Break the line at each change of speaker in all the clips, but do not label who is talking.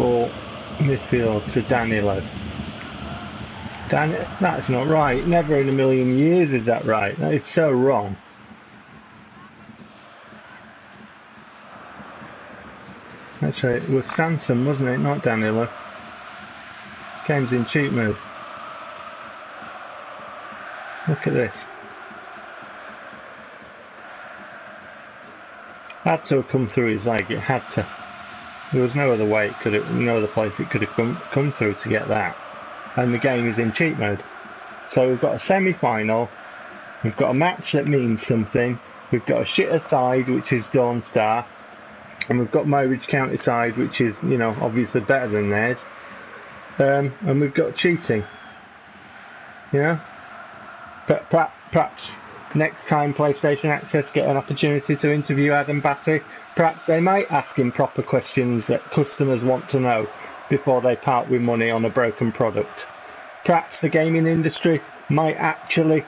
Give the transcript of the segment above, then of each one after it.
central midfield to Danilo. That's not right. Never in a million years is that right. That is so wrong. That's right. It was Sanson, wasn't it? Not Danilo. Game's in cheat mode. Look at this. Had to have come through his leg. It had to. There was no other way. No other place it could have come through to get that. And the game is in cheat mode. So we've got a semi-final. We've got a match that means something. We've got a shitter side, which is Dawn Star, and we've got Mowbridge County side, which is, you know, obviously better than theirs. And we've got cheating. You know. But perhaps next time PlayStation Access get an opportunity to interview Adam Batty, perhaps they might ask him proper questions that customers want to know before they part with money on a broken product. Perhaps the gaming industry might actually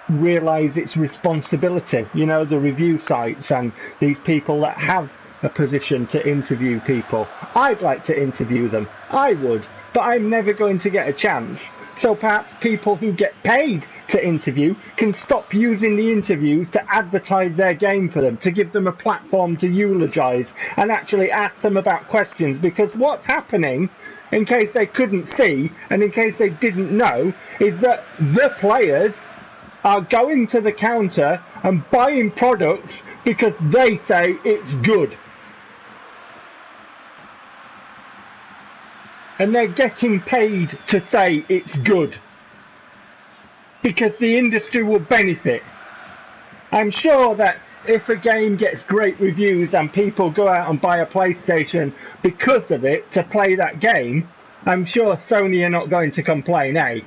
realise its responsibility. You know, the review sites and these people that have a position to interview people. I'd like to interview them. I would. But I'm never going to get a chance. So perhaps people who get paid to interview can stop using the interviews to advertise their game for them, to give them a platform to eulogise and actually ask them about questions. Because what's happening, in case they couldn't see and in case they didn't know, is that the players are going to the counter and buying products because they say it's good. And they're getting paid to say it's good. Because the industry will benefit. I'm sure that if a game gets great reviews and people go out and buy a PlayStation because of it to play that game, I'm sure Sony are not going to complain, eh?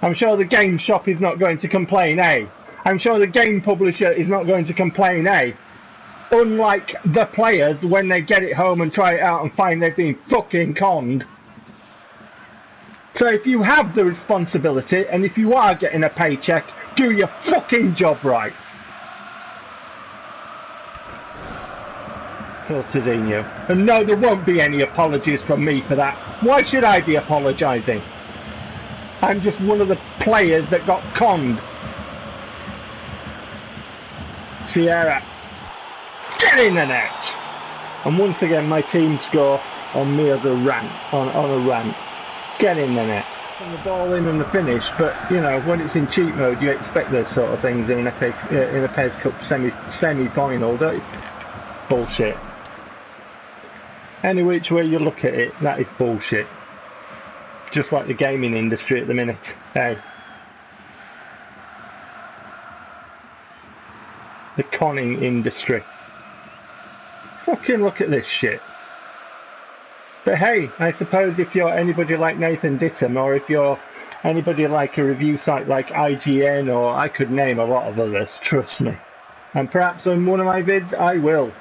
I'm sure the game shop is not going to complain, eh? I'm sure the game publisher is not going to complain, eh? Unlike the players when they get it home and try it out and find they've been fucking conned. So if you have the responsibility and if you are getting a paycheck, do your fucking job right. Phil Tadinho. And no, there won't be any apologies from me for that. Why should I be apologising? I'm just one of the players that got conned. Sierra. Get in the net! And once again my team score on me as a rant, on a rant. Get in the net. And the ball in and the finish, but you know, when it's in cheat mode you expect those sort of things in a PES Cup semi final, don't you? Bullshit. Any which way you look at it, that is bullshit. Just like the gaming industry at the minute. Hey. The conning industry. Fucking look at this shit. But hey, I suppose if you're anybody like Nathan Dittam, or if you're anybody like a review site like IGN, or I could name a lot of others, trust me. And perhaps on one of my vids, I will.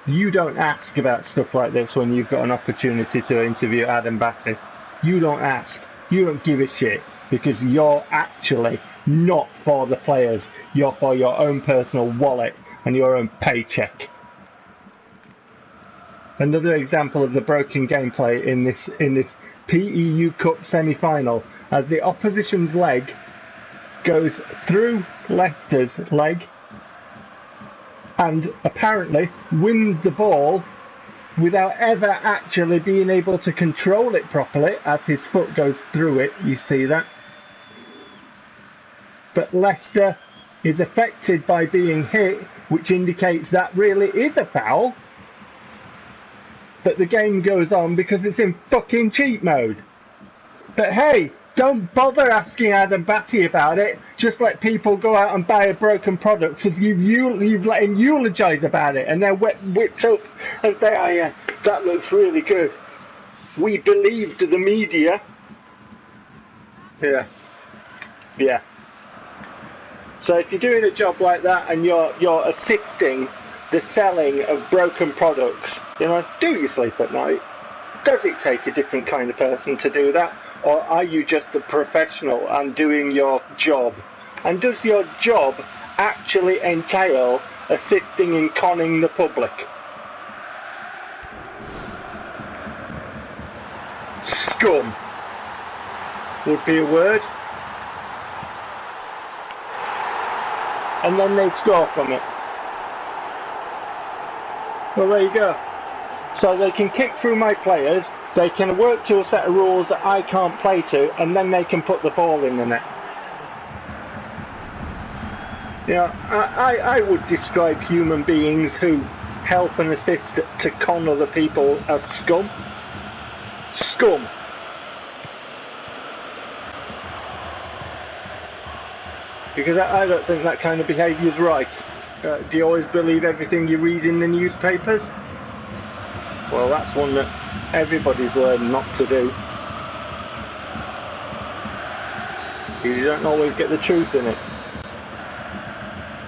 You don't ask about stuff like this when you've got an opportunity to interview Adam Batty. You don't ask. You don't give a shit. Because you're actually not for the players. You're for your own personal wallet and your own paycheck. Another example of the broken gameplay in this PEU Cup Semi Final, as the opposition's leg goes through Leicester's leg and apparently wins the ball without ever actually being able to control it properly, as his foot goes through it. You see that? But Leicester is affected by being hit, which indicates that really is a foul. But the game goes on because it's in fucking cheat mode. But hey, don't bother asking Adam Batty about it. Just let people go out and buy a broken product because you've let him eulogise about it and then whipped up and say, oh yeah, that looks really good. We believed the media. Yeah. So if you're doing a job like that and you're assisting the selling of broken products, you know, do you sleep at night? Does it take a different kind of person to do that? Or are you just a professional and doing your job? And does your job actually entail assisting in conning the public? scum would be a word. And then they score from it. Well, there you go. So they can kick through my players, they can work to a set of rules that I can't play to, and then they can put the ball in the net. You know, I would describe human beings who help and assist to con other people as scum. Scum. Because I don't think that kind of behaviour is right. Do you always believe everything you read in the newspapers? Well, that's one that everybody's learned not to do. Because you don't always get the truth in it.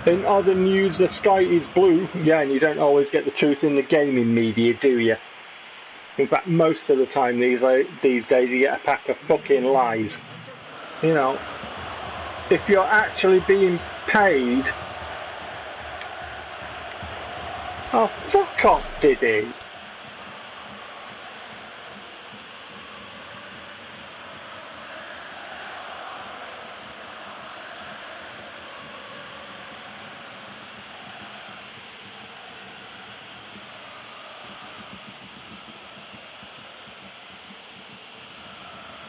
In other news, the sky is blue. Yeah, and you don't always get the truth in the gaming media, do you? In fact, most of the time these days you get a pack of fucking lies. You know, if you're actually being paid... Oh, fuck off, Diddy.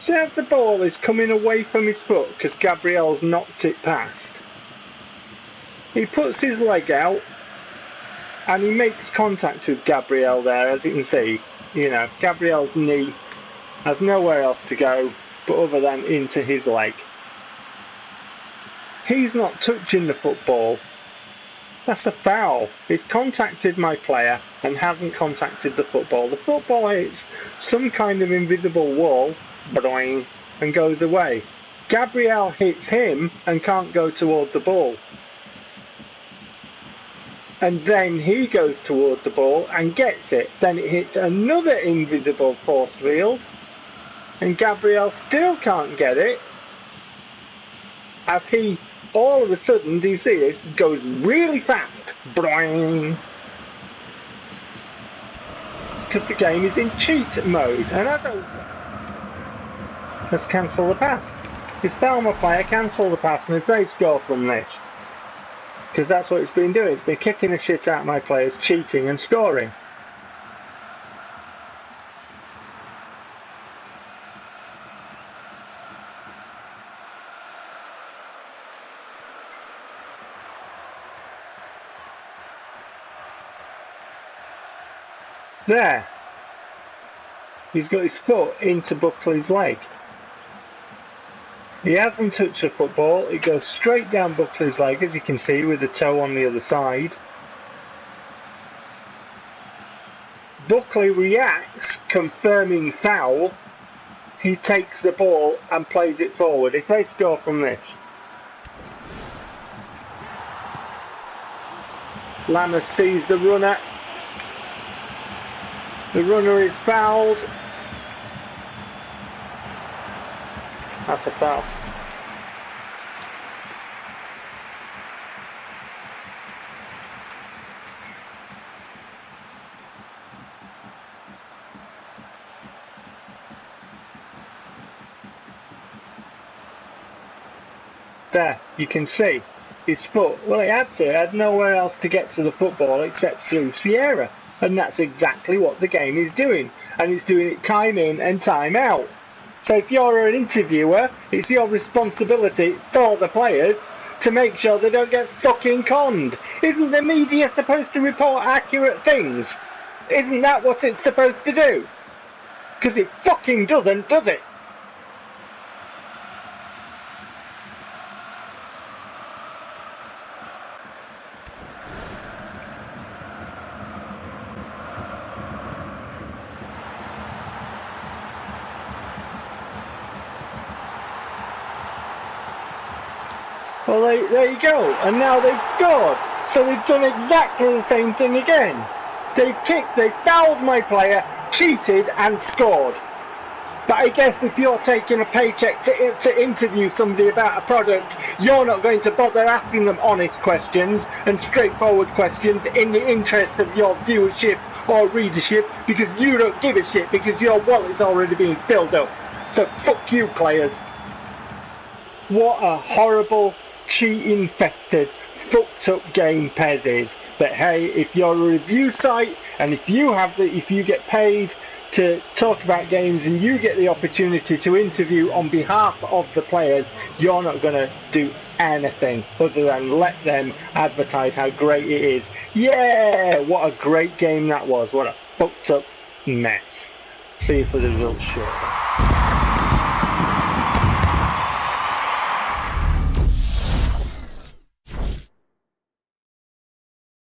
See, as the ball is coming away from his foot because Gabriel's knocked it past, he puts his leg out and he makes contact with Gabriel there, as you can see. You know, Gabriel's knee has nowhere else to go but other than into his leg. He's not touching the football. That's a foul. He's contacted my player and hasn't contacted the football. The football hits some kind of invisible wall, boing, and goes away. Gabriel hits him and can't go toward the ball. And then he goes toward the ball and gets it. Then it hits another invisible force field. And Gabriel still can't get it. As he, all of a sudden, do you see this, goes really fast. Boing. Because the game is in cheat mode. And I don't... Let's cancel the pass. It's foul my player, cancel the pass, and if they score from this. Because that's what it's been doing. It's been kicking the shit out of my players, cheating and scoring. There. He's got his foot into Buckley's leg. He hasn't touched the football. It goes straight down Buckley's leg, as you can see, with the toe on the other side. Buckley reacts, confirming foul. He takes the ball and plays it forward. If they score from this. Lammers sees the runner. The runner is fouled. That's a foul. There, you can see his foot. Well, he had to. He had nowhere else to get to the football except through Sierra. And that's exactly what the game is doing. And it's doing it time in and time out. So if you're an interviewer, it's your responsibility for the players to make sure they don't get fucking conned. Isn't the media supposed to report accurate things? Isn't that what it's supposed to do? Because it fucking doesn't, does it? Well, there you go, and now they've scored. So they've done exactly the same thing again. They've kicked, they've fouled my player, cheated and scored. But I guess if you're taking a paycheck to interview somebody about a product, you're not going to bother asking them honest questions and straightforward questions in the interest of your viewership or readership because you don't give a shit because your wallet's already being filled up. So fuck you, players. What a horrible, cheat-infested, fucked up game PES is. But hey, if you're a review site and if you get paid to talk about games and you get the opportunity to interview on behalf of the players, you're not going to do anything other than let them advertise how great it is. Yeah, what a great game that was. What a fucked up mess. See you for the results shortly.